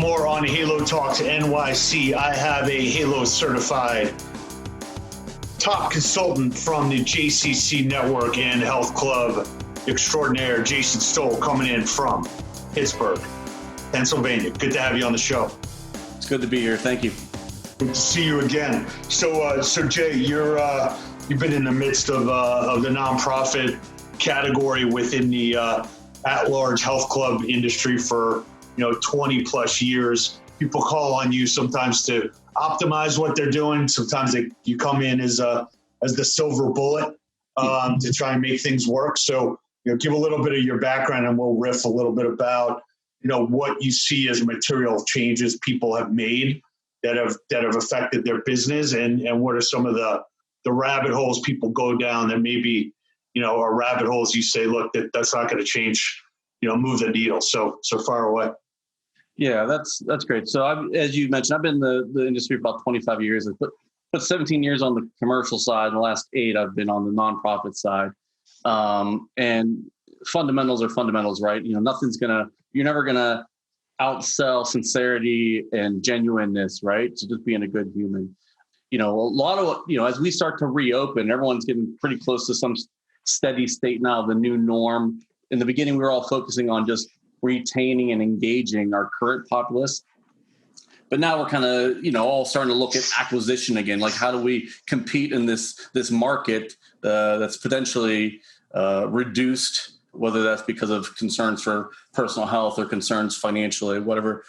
more on Halo Talks NYC. I have a Halo certified top consultant from the JCC network and health club extraordinaire, Jason Stowell, coming in from Pittsburgh, Pennsylvania. Good to have you on the show. It's good to be here. Thank you. Good to see you again. So Jay, you've been in the midst of the nonprofit category within the at-large health club industry for 20 plus years. People call on you sometimes to optimize what they're doing. Sometimes you come in as the silver bullet to try and make things work. So give a little bit of your background, and we'll riff a little bit about what you see as material changes people have made that have affected their business, and what are some of the rabbit holes people go down that maybe are rabbit holes you say, look, that's not going to change, move the needle. So far away. Yeah, that's great. So as you mentioned, I've been in the industry for about 25 years. I put 17 years on the commercial side. And the last 8 I've been on the nonprofit side. And fundamentals are fundamentals, right? You're never gonna outsell sincerity and genuineness, right? So just being a good human. A lot of as we start to reopen, everyone's getting pretty close to some steady state now, the new norm. In the beginning, we were all focusing on just retaining and engaging our current populace. But now we're kind of, all starting to look at acquisition again. Like, how do we compete in this market that's potentially reduced, whether that's because of concerns for personal health or concerns financially, whatever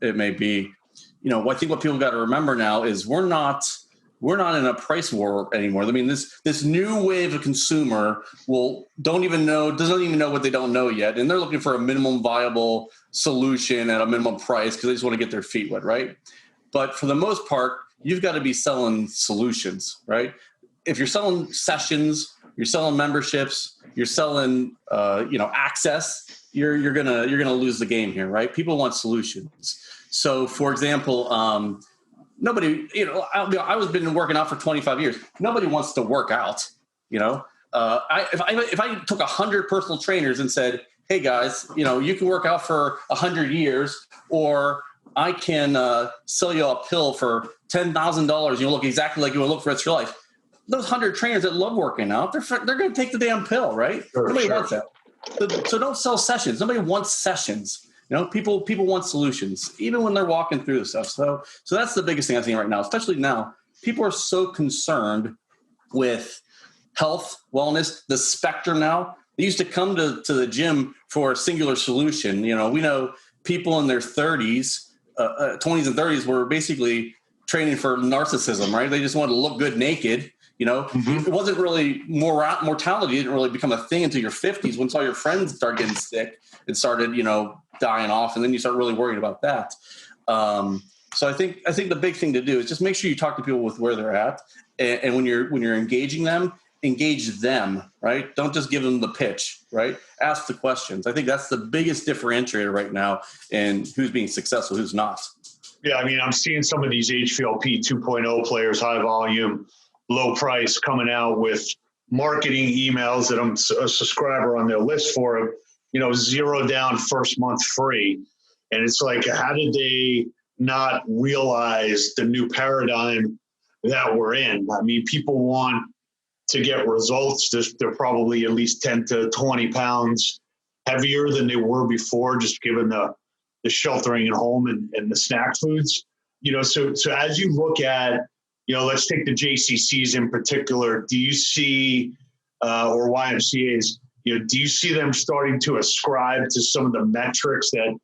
it may be. I think what people got to remember now is we're not in a price war anymore. I mean, this new wave of consumer doesn't even know what they don't know yet, and they're looking for a minimum viable solution at a minimum price because they just want to get their feet wet, right? But for the most part, you've got to be selling solutions, right? If you're selling sessions, you're selling memberships, you're selling access, you're gonna lose the game here, right? People want solutions. So, for example, nobody, I've been working out for 25 years. Nobody wants to work out, If I took 100 personal trainers and said, hey guys, you can work out for 100 years, or I can sell you a pill for $10,000. You'll look exactly like you will look for the rest of your life. Those 100 trainers that love working out, they're going to take the damn pill, right? Nobody wants that. So don't sell sessions. Nobody wants sessions. People want solutions, even when they're walking through the stuff. So that's the biggest thing I think right now, especially now. People are so concerned with health, wellness, the spectrum now. They used to come to the gym for a singular solution. We know people in their 30s, 20s and 30s were basically training for narcissism, right? They just wanted to look good naked. It wasn't really mortality didn't really become a thing until your 50s, once all your friends started getting sick and started, dying off, and then you start really worrying about that. So I think the big thing to do is just make sure you talk to people with where they're at, and when you're engaging them, engage them, right? Don't just give them the pitch, right? Ask the questions. I think that's the biggest differentiator right now in who's being successful, who's not. Yeah, I mean, I'm seeing some of these HVLP 2.0 players, high volume, low price, coming out with marketing emails that I'm a subscriber on their list for, $0 down, first month free. And it's like, how did they not realize the new paradigm that we're in? I mean, people want to get results. They're probably at least 10 to 20 pounds heavier than they were before, just given the sheltering at home and the snack foods. So as you look at, let's take the JCCs in particular. Do you see, or YMCAs, do you see them starting to ascribe to some of the metrics that,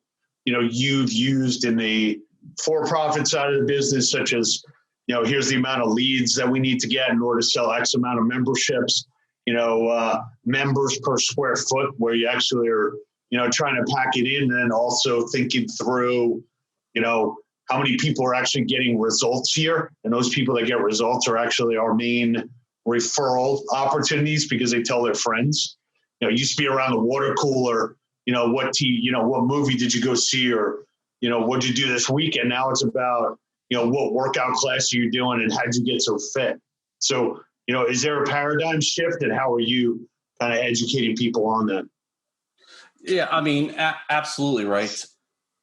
you've used in the for-profit side of the business, such as, here's the amount of leads that we need to get in order to sell X amount of memberships, members per square foot, where you actually are, trying to pack it in, and then also thinking through, how many people are actually getting results here. And those people that get results are actually our main referral opportunities because they tell their friends. It used to be around the water cooler, what movie did you go see, or, what'd you do this weekend? Now it's about, what workout class are you doing and how'd you get so fit? So, is there a paradigm shift, and how are you kind of educating people on that? Yeah, I mean, absolutely right.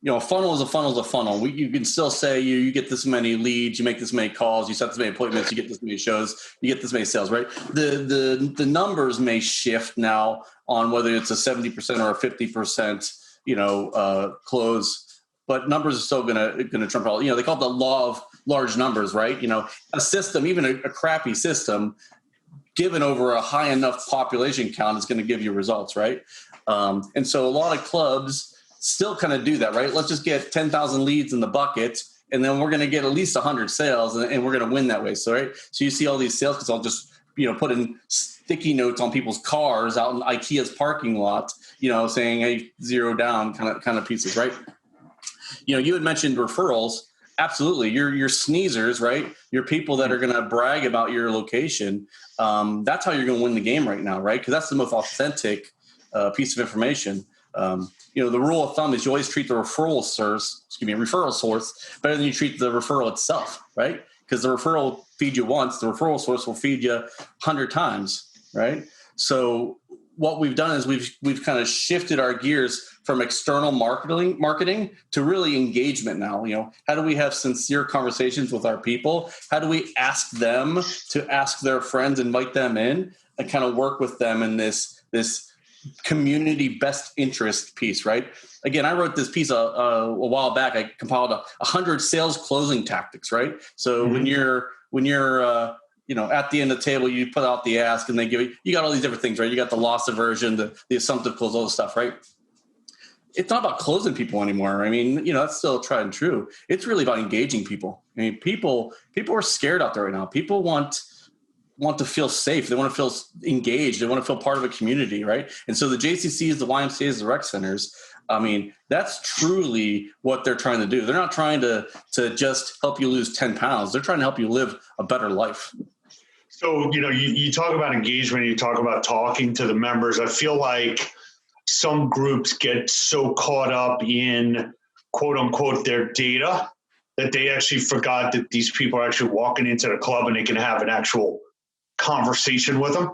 a funnel is a funnel is a funnel. You can still say you get this many leads, you make this many calls, you set this many appointments, you get this many shows, you get this many sales, right? The numbers may shift now on whether it's a 70% or a 50%, close, but numbers are still gonna trump all. They call it the law of large numbers, right? A system, even a crappy system, given over a high enough population count, is going to give you results, right? And so a lot of clubs still kind of do that, right? Let's just get 10,000 leads in the bucket, and then we're going to get at least 100 sales, and we're going to win that way. So, right? So you see all these sales consultants just, put in sticky notes on people's cars out in IKEA's parking lot, saying, hey, zero down kind of pieces, right? You had mentioned referrals. Absolutely. Your sneezers, right? Your people that are going to brag about your location. That's how you're going to win the game right now, right? Because that's the most authentic piece of information. The rule of thumb is you always treat the referral source better than you treat the referral itself, right? Because the referral will feed you once, the referral source will feed you 100 times, right? So what we've done is we've kind of shifted our gears from external marketing to really engagement now. How do we have sincere conversations with our people? How do we ask them to ask their friends, invite them in, and kind of work with them in this community best interest piece, right? Again, I wrote this piece a while back. I compiled 100 sales closing tactics, right? So when you're at the end of the table, you put out the ask, and they give you got all these different things, right? You got the loss aversion, the assumptive close, all the stuff, right? It's not about closing people anymore. That's still tried and true. It's really about engaging people. People are scared out there right now. People want to feel safe. They want to feel engaged. They want to feel part of a community, right? And so the JCCs, the YMCAs, the rec centers, that's truly what they're trying to do. They're not trying to just help you lose 10 pounds. They're trying to help you live a better life. So, you talk about engagement, you talk about talking to the members. I feel like some groups get so caught up in, quote unquote, their data that they actually forgot that these people are actually walking into the club and they can have an actual conversation with them.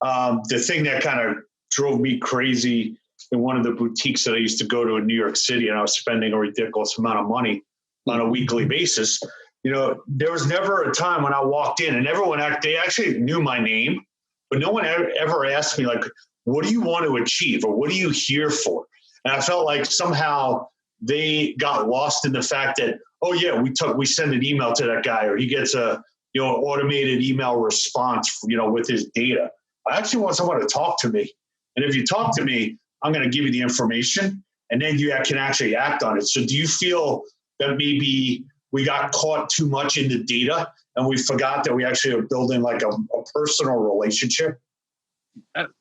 The thing that kind of drove me crazy in one of the boutiques that I used to go to in New York City, and I was spending a ridiculous amount of money on a weekly basis. There was never a time when I walked in and everyone, they actually knew my name, but no one ever asked me, like, what do you want to achieve or what are you here for? And I felt like somehow they got lost in the fact that, oh yeah, we send an email to that guy, or he gets a automated email response, with his data. I actually want someone to talk to me. And if you talk to me, I'm going to give you the information, and then you can actually act on it. So do you feel that maybe we got caught too much in the data and we forgot that we actually are building like a personal relationship?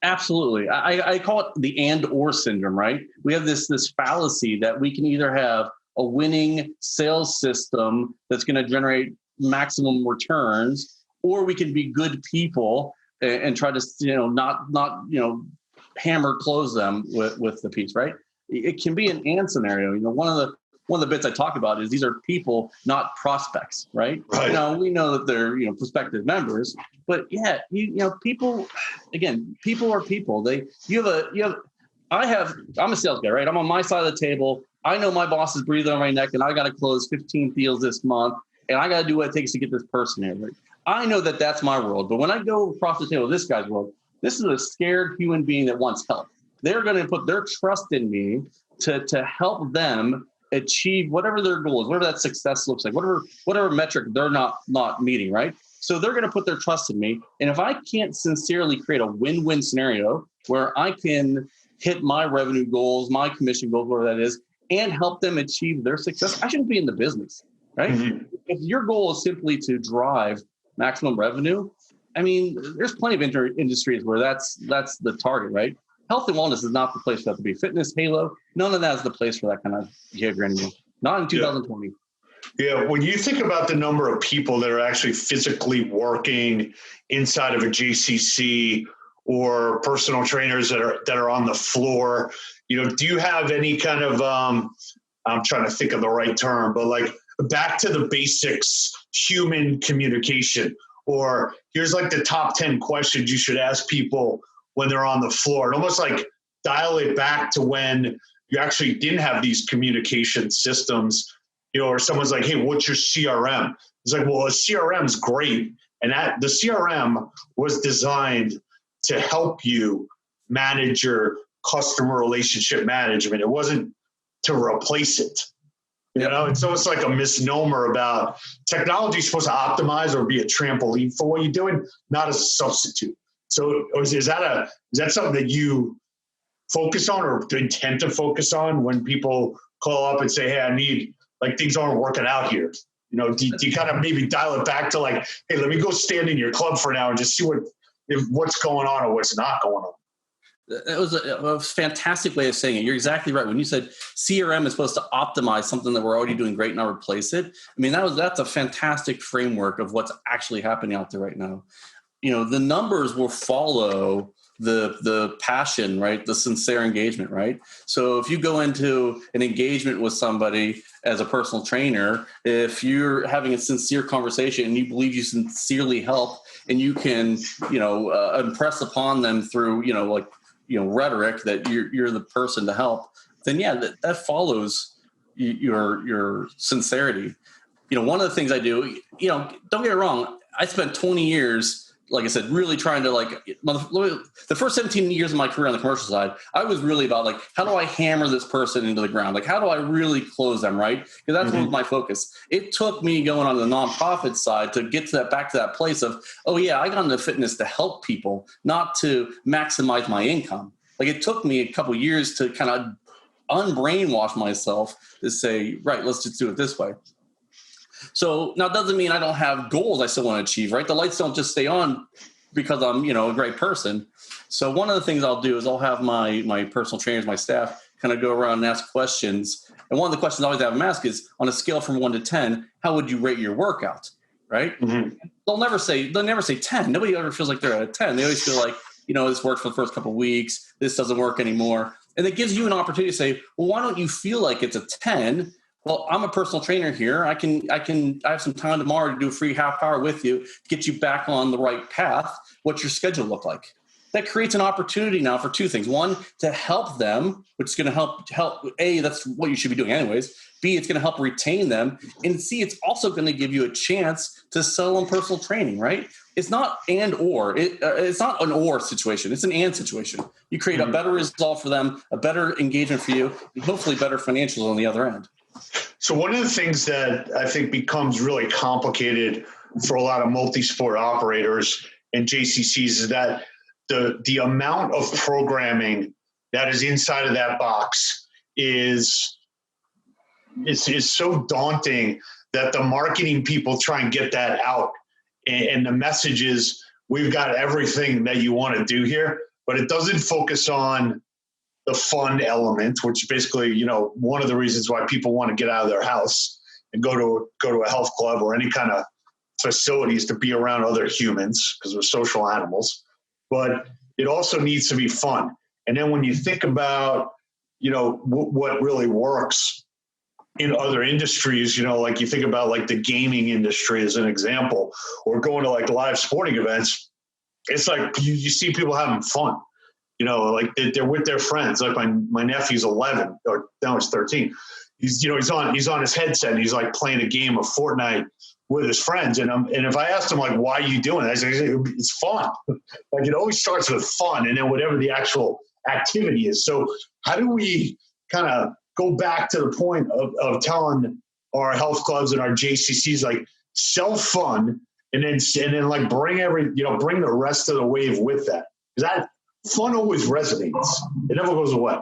Absolutely. I call it the and/or syndrome, right? We have this fallacy that we can either have a winning sales system that's going to generate maximum returns, or we can be good people and try to, not hammer close them with the piece, right? It can be an and scenario. One of the bits I talk about is these are people, not prospects, right? Right. We know that they're, prospective members, but yeah, people, again, people are people. I'm a sales guy, right? I'm on my side of the table. I know my boss is breathing on my neck and I got to close 15 deals this month and I got to do what it takes to get this person here. Right? I know that that's my world, but when I go across the table, this guy's world, this is a scared human being that wants help. They're going to put their trust in me to help them achieve whatever their goal is, whatever that success looks like, whatever metric they're not meeting, right? So they're going to put their trust in me. And if I can't sincerely create a win-win scenario where I can hit my revenue goals, my commission goals, whatever that is, and help them achieve their success, I shouldn't be in the business, right? Mm-hmm. If your goal is simply to drive maximum revenue, there's plenty of industries where that's the target, right? Health and wellness is not the place for that to be. Fitness, Halo, none of that is the place for that kind of behavior anymore. Not in 2020. Yeah, when you think about the number of people that are actually physically working inside of a JCC or personal trainers that are on the floor, do you have any kind of I'm trying to think of the right term, but like back to the basics, human communication, or here's like the top 10 questions you should ask people when they're on the floor, and almost like dial it back to when you actually didn't have these communication systems, or someone's like, hey, what's your CRM? It's like, well, a CRM is great. And that the CRM was designed to help you manage your customer relationship management. It wasn't to replace it. And so it's like a misnomer about technology is supposed to optimize or be a trampoline for what you're doing, not a substitute. So is that something that you focus on or intend to focus on when people call up and say, hey, I need, like, things aren't working out here? Do you kind of maybe dial it back to like, hey, let me go stand in your club for an hour and just see what's going on or what's not going on? That was a fantastic way of saying it. You're exactly right. When you said CRM is supposed to optimize something that we're already doing great, not replace it. I mean, that's a fantastic framework of what's actually happening out there right now. The numbers will follow the passion, right? The sincere engagement, right? So if you go into an engagement with somebody as a personal trainer, if you're having a sincere conversation and you believe you sincerely help and you can, impress upon them through, rhetoric that you're the person to help, then that follows your sincerity. One of the things I do, don't get me wrong, I spent 20 years, like I said, really trying to the first 17 years of my career on the commercial side, I was really about like, how do I hammer this person into the ground? Like, how do I really close them, right? Because that's what was my focus. It took me going on the nonprofit side to get back to that place of, oh yeah, I got into fitness to help people, not to maximize my income. Like, it took me a couple years to kind of unbrainwash myself to say, right, let's just do it this way. So now it doesn't mean I don't have goals I still want to achieve, right? The lights don't just stay on because I'm, a great person. So one of the things I'll do is I'll have my personal trainers, my staff, kind of go around and ask questions. And one of the questions I always have them ask is, on a scale from 1 to 10, how would you rate your workout, right? Mm-hmm. They'll never say 10. Nobody ever feels like they're at a 10. They always feel like, this worked for the first couple of weeks. This doesn't work anymore. And it gives you an opportunity to say, well, why don't you feel like it's a 10? Well, I'm a personal trainer here. I have some time tomorrow to do a free half hour with you to get you back on the right path. What's your schedule look like? That creates an opportunity now for two things. One, to help them, which is going to help. A, that's what you should be doing anyways. B, it's going to help retain them. And C, it's also going to give you a chance to sell them personal training, right? It's not and or. It's not an or situation. It's an and situation. You create a better result for them, a better engagement for you, and hopefully better financials on the other end. So one of the things that I think becomes really complicated for a lot of multi-sport operators and JCCs is that the amount of programming that is inside of that box is so daunting that the marketing people try and get that out. And the message is, we've got everything that you want to do here, but it doesn't focus on the fun element, which basically, one of the reasons why people want to get out of their house and go to a health club or any kind of facilities to be around other humans, because we're social animals. But it also needs to be fun. And then when you think about, what really works in other industries, like you think about like the gaming industry as an example, or going to like live sporting events, it's like you see people having fun. Like they're with their friends. Like my nephew's 11, or now he's 13. He's on his headset and he's like playing a game of Fortnite with his friends. And if I asked him like, why are you doing it? I say, it's fun. Like, it always starts with fun, and then whatever the actual activity is. So how do we kind of go back to the point of telling our health clubs and our JCCs, like, sell fun, and then like bring the rest of the wave with that? Because that fun always resonates. It never goes away.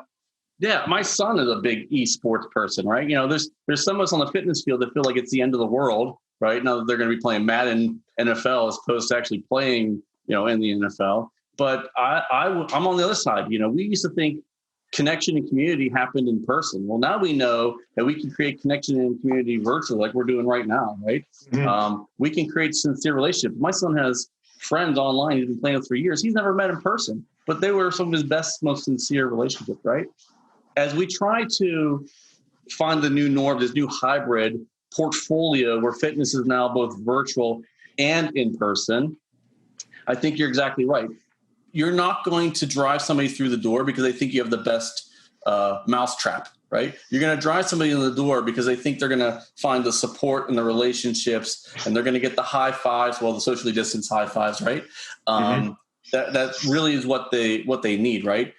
Yeah, my son is a big esports person, right? There's some of us on the fitness field that feel like it's the end of the world, right? Now that they're going to be playing Madden NFL as opposed to actually playing, in the NFL. But I'm on the other side. We used to think connection and community happened in person. Well, now we know that we can create connection and community virtually, like we're doing right now, right? Mm-hmm. We can create sincere relationships. My son has friends online he's been playing with for years. He's never met in person, but they were some of his best, most sincere relationships, right? As we try to find the new norm, this new hybrid portfolio where fitness is now both virtual and in person, I think you're exactly right. You're not going to drive somebody through the door because they think you have the best mousetrap, right? You're going to drive somebody in the door because they think they're going to find the support and the relationships, and they're going to get the high fives, well, the socially distanced high fives, right? That really is what they need, right?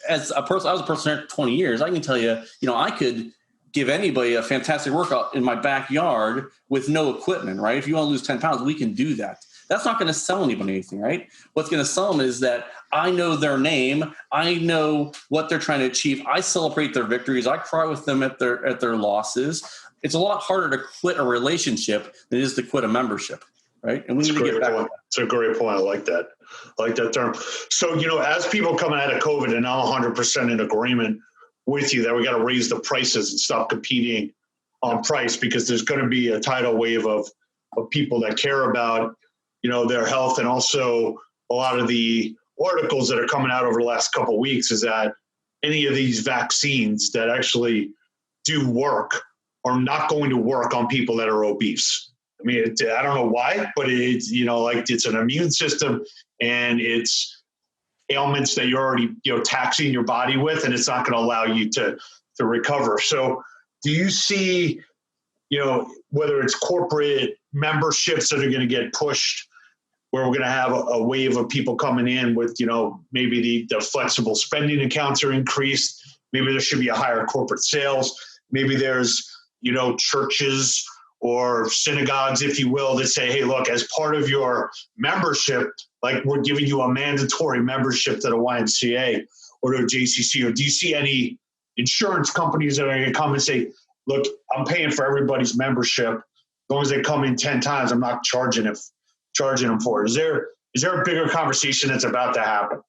As a person, I was a personal trainer for 20 years. I can tell you, I could give anybody a fantastic workout in my backyard with no equipment, right? If you want to lose 10 pounds, we can do that. That's not going to sell anybody anything, right? What's going to sell them is that I know their name. I know what they're trying to achieve. I celebrate their victories. I cry with them at their losses. It's a lot harder to quit a relationship than it is to quit a membership, right? And we need to get back to that. It's a great point. I like that. I like that term. So, as people coming out of COVID, and I'm 100% in agreement with you that we got to raise the prices and stop competing on price, because there's going to be a tidal wave of people that care about, their health. And also a lot of the articles that are coming out over the last couple of weeks is that any of these vaccines that actually do work are not going to work on people that are obese. I mean, I don't know why, but it's, it's an immune system and it's ailments that you're already, taxing your body with, and it's not going to allow you to recover. So do you see, whether it's corporate memberships that are going to get pushed, where we're going to have a wave of people coming in with, maybe the flexible spending accounts are increased. Maybe there should be a higher corporate sales. Maybe there's, churches or synagogues, if you will, that say, hey, look, as part of your membership, like we're giving you a mandatory membership to the YMCA or to JCC. Or do you see any insurance companies that are going to come and say, look, I'm paying for everybody's membership. As long as they come in 10 times, I'm not charging them for it. Is there a bigger conversation that's about to happen?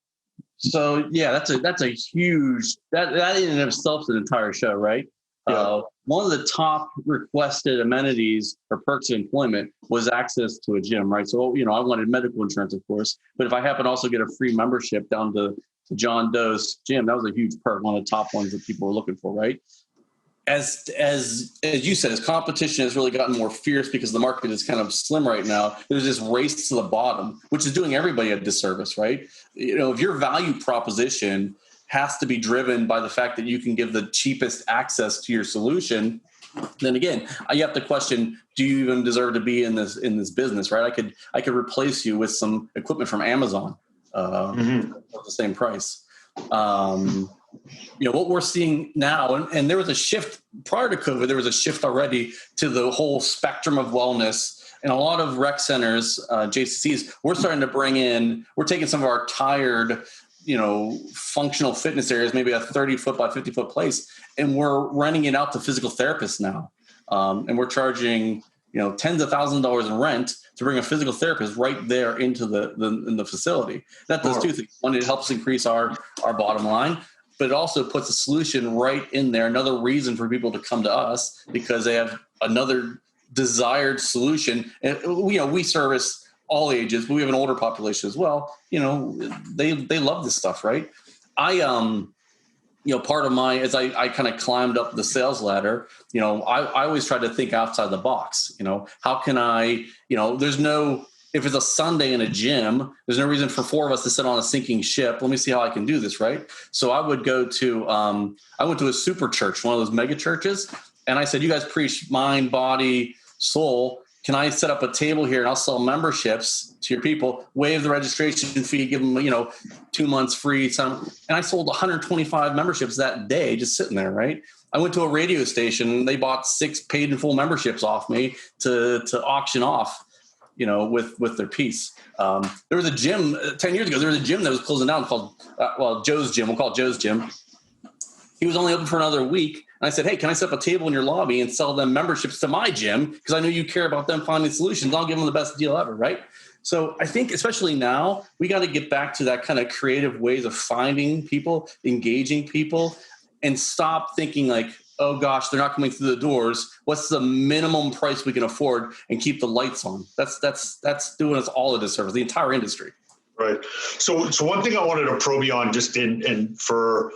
So yeah, that's a huge, that in and of itself is an entire show, right? Yeah. One of the top requested amenities or perks of employment was access to a gym, right? So, I wanted medical insurance, of course, but if I happen to also get a free membership down to John Doe's gym, that was a huge perk, one of the top ones that people were looking for, right? As you said, as competition has really gotten more fierce because the market is kind of slim right now, there's this race to the bottom, which is doing everybody a disservice, right? If your value proposition has to be driven by the fact that you can give the cheapest access to your solution, then again, you have to question, do you even deserve to be in this business, right? I could replace you with some equipment from Amazon at the same price. What we're seeing now, and there was a shift prior to COVID, there was a shift already to the whole spectrum of wellness. And a lot of rec centers, JCCs, we're taking some of our tired, functional fitness areas, maybe a 30-foot by 50-foot place, and we're renting it out to physical therapists now. And we're charging, tens of thousands of dollars in rent to bring a physical therapist right there into the facility. That does two things. One, it helps increase our bottom line, but it also puts a solution right in there, another reason for people to come to us because they have another desired solution. And, we service all ages, but we have an older population as well. They love this stuff, right? I part of as I kind of climbed up the sales ladder, I always try to think outside the box. How can I, if it's a Sunday in a gym, there's no reason for four of us to sit on a sinking ship. Let me see how I can do this, right? So I would go to, I went to a super church, one of those mega churches, and I said, you guys preach mind, body, soul. Can I set up a table here and I'll sell memberships to your people, waive the registration fee, give them, 2 months free. And I sold 125 memberships that day, just sitting there, right? I went to a radio station. They bought 6 paid in full memberships off me to auction off, with their piece. There was a gym 10 years ago. There was a gym that was closing down called Joe's Gym. We'll call it Joe's Gym. He was only open for another week. And I said, hey, can I set up a table in your lobby and sell them memberships to my gym? Because I know you care about them finding solutions. I'll give them the best deal ever, right? So I think especially now, we got to get back to that kind of creative ways of finding people, engaging people, and stop thinking like, oh gosh, they're not coming through the doors. What's the minimum price we can afford and keep the lights on? That's doing us all a disservice, the entire industry. Right. So one thing I wanted to probe you on just for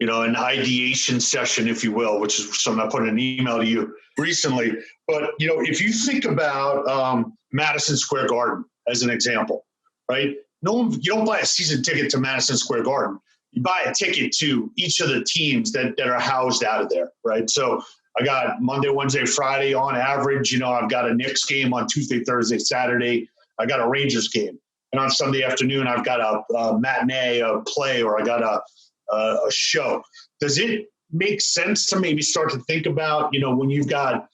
an ideation session, if you will, which is something I put in an email to you recently. But, if you think about Madison Square Garden as an example, right? You don't buy a season ticket to Madison Square Garden. you buy a ticket to each of the teams that are housed out of there, right? So I got Monday, Wednesday, Friday on average. I've got a Knicks game on Tuesday, Thursday, Saturday. I got a Rangers game. And on Sunday afternoon, I've got a matinee, a play, or I got a show. Does it make sense to maybe start to think about, when you've got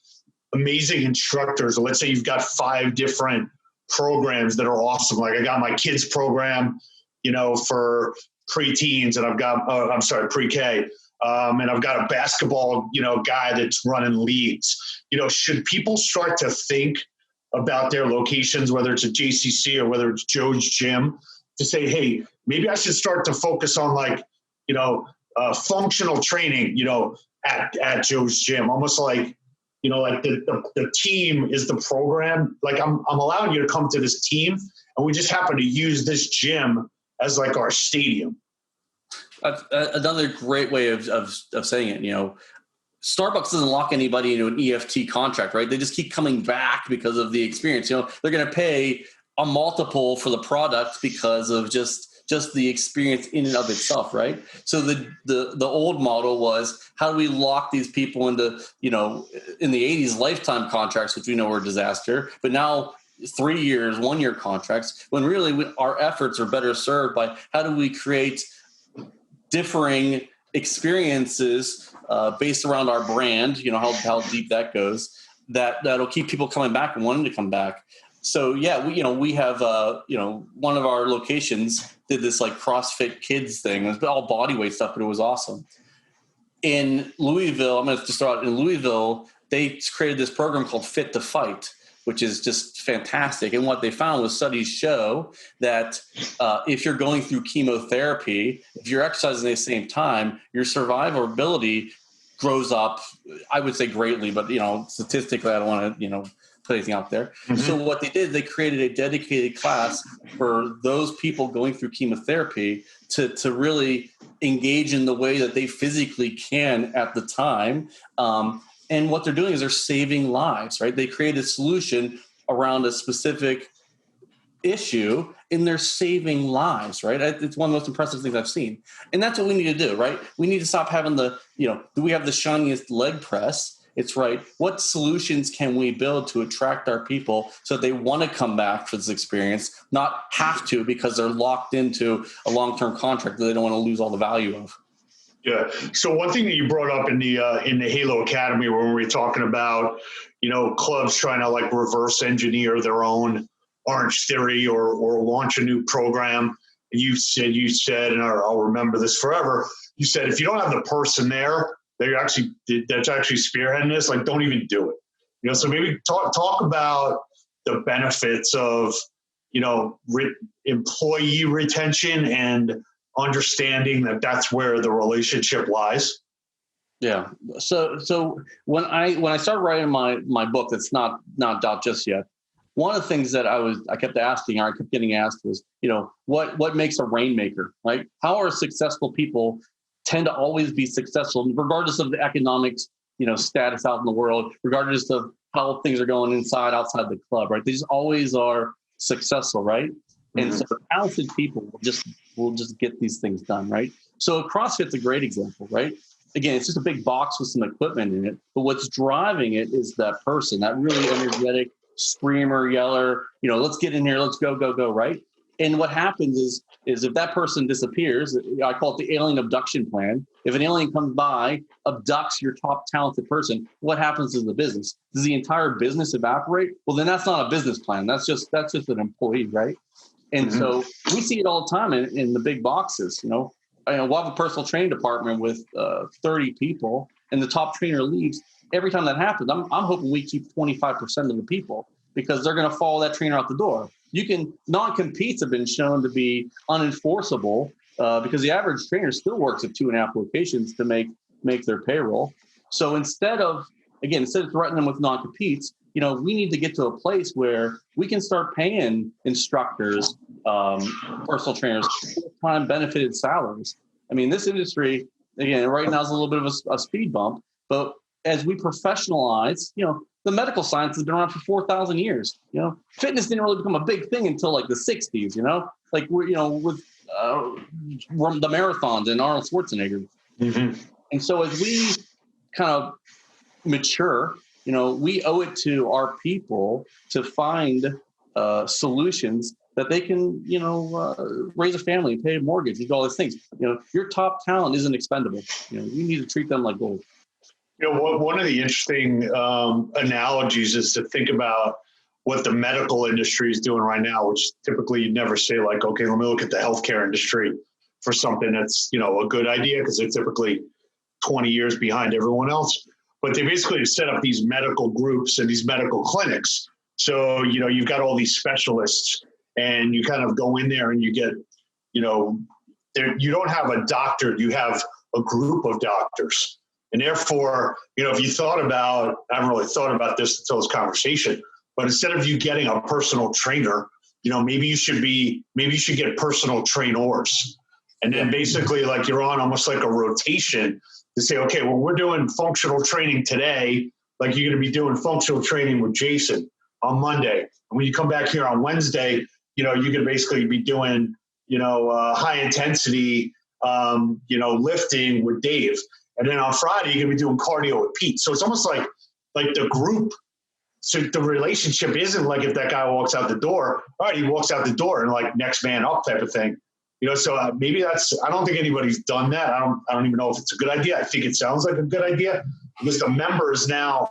amazing instructors, or let's say you've got 5 different programs that are awesome. Like I got my kids program, for preteens, and I've got, pre-K. And I've got a basketball, guy that's running leagues. Should people start to think about their locations, whether it's a JCC or whether it's Joe's Gym, to say, hey, maybe I should start to focus on functional training, at Joe's Gym, almost like, like the team is the program. Like I'm allowing you to come to this team, and we just happen to use this gym as like our stadium. Another great way of saying it, Starbucks doesn't lock anybody into an EFT contract, right? They just keep coming back because of the experience. They're going to pay a multiple for the product because of just the experience in and of itself, right? So the old model was, how do we lock these people into, in the 80s, lifetime contracts, which we know were a disaster, but now 3 years, 1 year contracts, when really our efforts are better served by how do we create differing experiences based around our brand, how deep that goes, that'll keep people coming back and wanting to come back. So yeah, we have one of our locations did this like CrossFit Kids thing. It was all body weight stuff, but it was awesome. In Louisville, I'm going to start in Louisville. They created this program called Fit to Fight, which is just fantastic. And what they found was studies show that if you're going through chemotherapy, if you're exercising at the same time, your survivability grows up, I would say greatly, but, statistically, I don't want to, put anything out there. Mm-hmm. So what they did, they created a dedicated class for those people going through chemotherapy to really engage in the way that they physically can at the time. And what they're doing is they're saving lives, right? They create a solution around a specific issue, and they're saving lives, right? It's one of the most impressive things I've seen. And that's what we need to do, right? We need to stop having do we have the shiniest leg press? It's right. What solutions can we build to attract our people so that they want to come back for this experience, not have to because they're locked into a long-term contract that they don't want to lose all the value of? Yeah. So one thing that you brought up in the Halo Academy, when we were talking about, clubs trying to like reverse engineer their own Orange Theory or launch a new program, you said, and I'll remember this forever. You said, if you don't have the person there, that's actually spearheading this, like, don't even do it. So maybe talk about the benefits of, employee retention and understanding that that's where the relationship lies. Yeah. So when I started writing my book, that's not out just yet, one of the things that I kept getting asked was, what makes a rainmaker, right? How are successful people tend to always be successful, regardless of the economics, status out in the world, regardless of how things are going outside the club, right? They just always are successful, right? Mm-hmm. And so talented people will just get these things done, right? So CrossFit's a great example, right? Again, it's just a big box with some equipment in it, but what's driving it is that person, that really energetic screamer, yeller, let's get in here, let's go, right? And what happens is if that person disappears, I call it the alien abduction plan. If an alien comes by, abducts your top talented person, what happens to the business? Does the entire business evaporate? Well, then that's not a business plan. That's just an employee, right? And mm-hmm. So we see it all the time in the big boxes. We'll have a personal training department with 30 people, and the top trainer leaves. Every time that happens, I'm hoping we keep 25% of the people, because they're going to follow that trainer out the door. Non-competes have been shown to be unenforceable because the average trainer still works at 2.5 locations to make their payroll. So instead of threatening them with non-competes, we need to get to a place where we can start paying instructors, personal trainers, full-time benefited salaries. I mean, this industry, again, right now is a little bit of a speed bump, but as we professionalize, the medical science has been around for 4,000 years. Fitness didn't really become a big thing until like the 60s. Like with the marathons and Arnold Schwarzenegger. Mm-hmm. And so as we kind of mature, we owe it to our people to find solutions that they can, raise a family, pay a mortgage, do all these things. Your top talent isn't expendable. You need to treat them like gold. One of the interesting analogies is to think about what the medical industry is doing right now, which typically you'd never say like, okay, let me look at the healthcare industry for something that's, a good idea, because they're typically 20 years behind everyone else. But they basically set up these medical groups and these medical clinics. So, you've got all these specialists, and you kind of go in there and you get, you don't have a doctor, you have a group of doctors. And therefore, if you thought about, I haven't really thought about this until this conversation, but instead of you getting a personal trainer, maybe you should get personal trainers. And then basically like you're on almost like a rotation to say, okay, well, we're doing functional training today. Like you're going to be doing functional training with Jason on Monday. And when you come back here on Wednesday, you can basically be doing, high intensity, lifting with Dave. And then on Friday, you're going to be doing cardio with Pete. So it's almost like the group. So the relationship isn't like if that guy walks out the door, all right, he walks out the door and like next man up type of thing. So maybe I don't think anybody's done that. I don't even know if it's a good idea. I think it sounds like a good idea because the member is now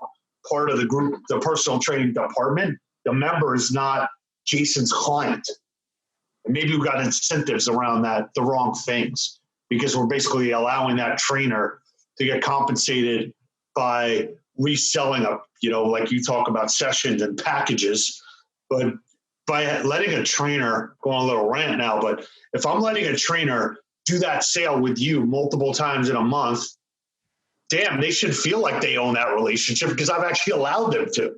part of the group, the personal training department. The member is not Jason's client. And maybe we've got incentives around that, the wrong things, because we're basically allowing that trainer to get compensated by reselling like you talk about sessions and packages, but by letting a trainer, go on a little rant now, but if I'm letting a trainer do that sale with you multiple times in a month, damn, they should feel like they own that relationship because I've actually allowed them to.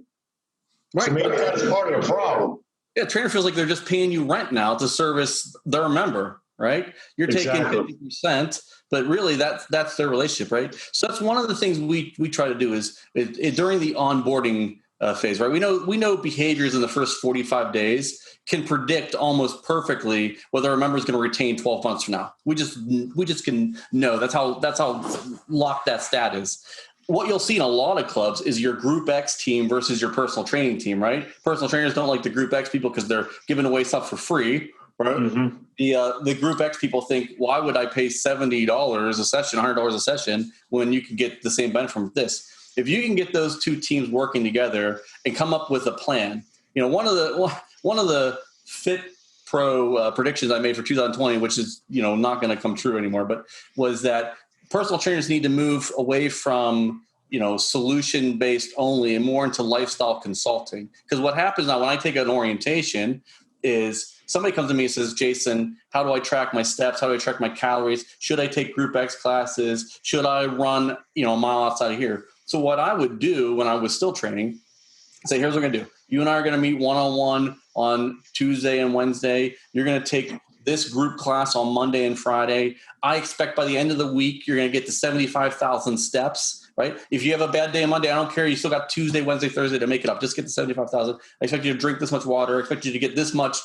Right. So maybe that's part of the problem. Yeah, trainer feels like they're just paying you rent now to service their member, right? You're taking 50%, but really that's their relationship, right? So that's one of the things we try to do is during the onboarding phase, right? We know behaviors in the first 45 days can predict almost perfectly whether a member is going to retain 12 months from now. We just can know. That's how locked that stat is. What you'll see in a lot of clubs is your Group X team versus your personal training team, right? Personal trainers don't like the Group X people because they're giving away stuff for free, right? Mm-hmm. The Group X people think, why would I pay $70 a session, $100 a session when you can get the same benefit from this? If you can get those two teams working together and come up with a plan, one of the Fit Pro predictions I made for 2020, which is not going to come true anymore, but was that personal trainers need to move away from solution based only and more into lifestyle consulting. Because what happens now when I take an orientation is somebody comes to me and says, Jason, how do I track my steps? How do I track my calories? Should I take Group X classes? Should I run a mile outside of here? So what I would do when I was still training, say, here's what we're going to do. You and I are going to meet one-on-one on Tuesday and Wednesday. You're going to take this group class on Monday and Friday. I expect by the end of the week, you're going to get to 75,000 steps, right? If you have a bad day on Monday, I don't care. You still got Tuesday, Wednesday, Thursday to make it up. Just get to 75,000. I expect you to drink this much water. I expect you to get this much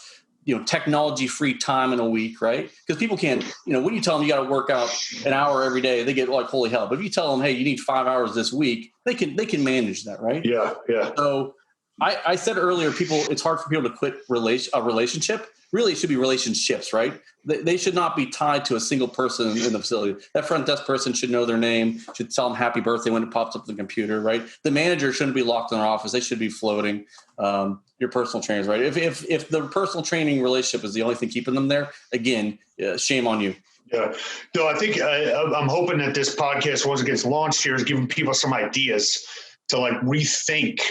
technology-free time in a week, right? Because people can't, when you tell them you got to work out an hour every day, they get like, holy hell. But if you tell them, hey, you need 5 hours this week, they can manage that, right? Yeah. So I said earlier, it's hard for people to quit a relationship. Really, it should be relationships, right? They should not be tied to a single person in the facility. That front desk person should know their name, should tell them happy birthday when it pops up on the computer, right? The manager shouldn't be locked in their office. They should be floating. Your personal trainers, right? If the personal training relationship is the only thing keeping them there, again, shame on you. Yeah. No, I think I'm hoping that this podcast, once it gets launched here, is giving people some ideas to like rethink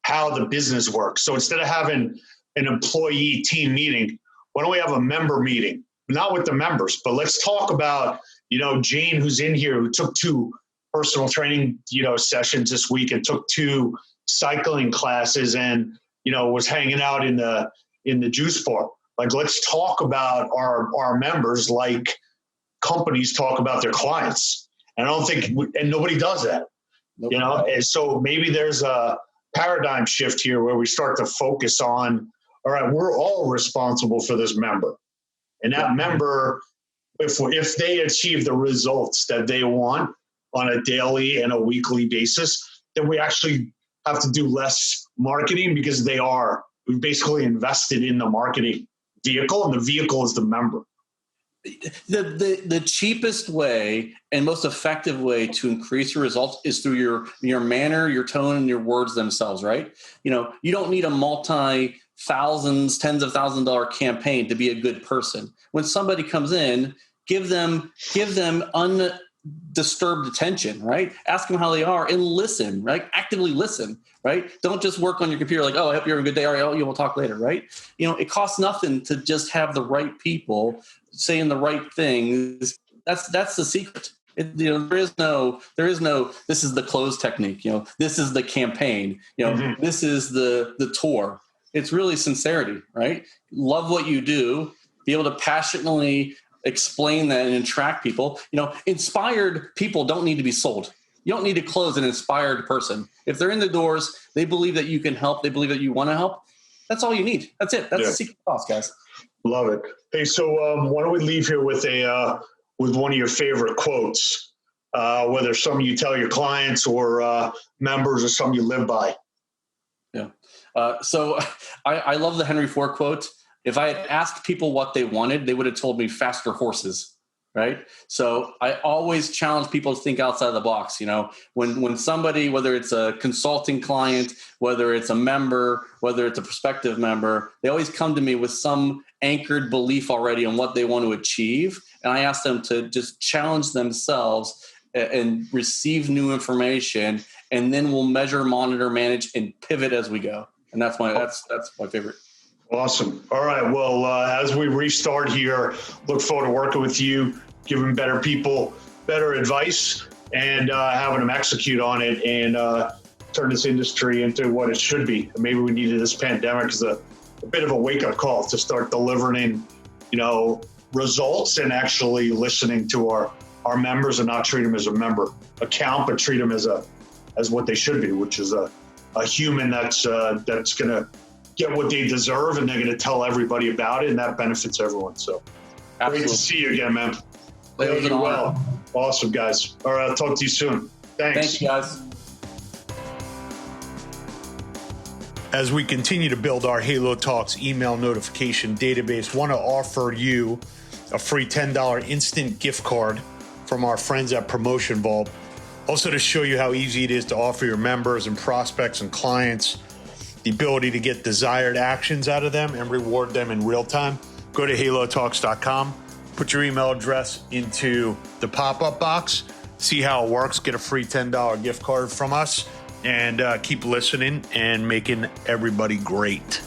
how the business works. So instead of having an employee team meeting, why don't we have a member meeting? Not with the members, but let's talk about, Jane, who's in here, who took 2 personal training, sessions this week and took 2 cycling classes and, was hanging out in the juice bar. Like, let's talk about our members like companies talk about their clients. And I don't think, and nobody does that, Nope. And so maybe there's a paradigm shift here where we start to focus on, all right, we're all responsible for this member. And that member, if they achieve the results that they want on a daily and a weekly basis, then we actually have to do less marketing because we've basically invested in the marketing vehicle, and the vehicle is the member. The cheapest way and most effective way to increase your results is through your manner, your tone, and your words themselves, right? You don't need a multi-thousands, tens of $1,000s campaign to be a good person. When somebody comes in, give them undisturbed attention, right? Ask them how they are and listen, right? Actively listen, right? Don't just work on your computer like, oh, I hope you're having a good day. All right, we'll talk later, right? It costs nothing to just have the right people saying the right things. That's the secret. There is no, this is the close technique, this is the campaign, this is the tour. It's really sincerity, right? Love what you do, be able to passionately explain that and attract people. Inspired people don't need to be sold. You don't need to close an inspired person. If they're in the doors, they believe that you can help, they believe that you want to help. That's all you need. That's it. That's the secret sauce, guys. Love it. Hey, so why don't we leave here with with one of your favorite quotes, whether some you tell your clients or members or some you live by. Yeah. So I love the Henry Ford quote. If I had asked people what they wanted, they would have told me faster horses, right? So I always challenge people to think outside the box. When somebody, whether it's a consulting client, whether it's a member, whether it's a prospective member, they always come to me with some anchored belief already on what they want to achieve. And I ask them to just challenge themselves and receive new information. And then we'll measure, monitor, manage, and pivot as we go. And that's my favorite. Awesome. All right. Well, as we restart here, look forward to working with you, giving better people better advice and having them execute on it and turn this industry into what it should be. And maybe we needed this pandemic as a bit of a wake-up call to start delivering, results and actually listening to our members and not treat them as a member account, but treat them as what they should be, which is a human that's going to get what they deserve, and they're going to tell everybody about it, and that benefits everyone. So Absolutely. Great to see you again, man. Thank you. Well, awesome, guys. All right, I'll talk to you soon. Thanks. Thank you, guys. As we continue to build our Halo Talks email notification database, want to offer you a free $10 instant gift card from our friends at Promotion Vault. Also to show you how easy it is to offer your members and prospects and clients the ability to get desired actions out of them and reward them in real time. Go to halotalks.com, put your email address into the pop-up box, see how it works, get a free $10 gift card from us, and keep listening and making everybody great.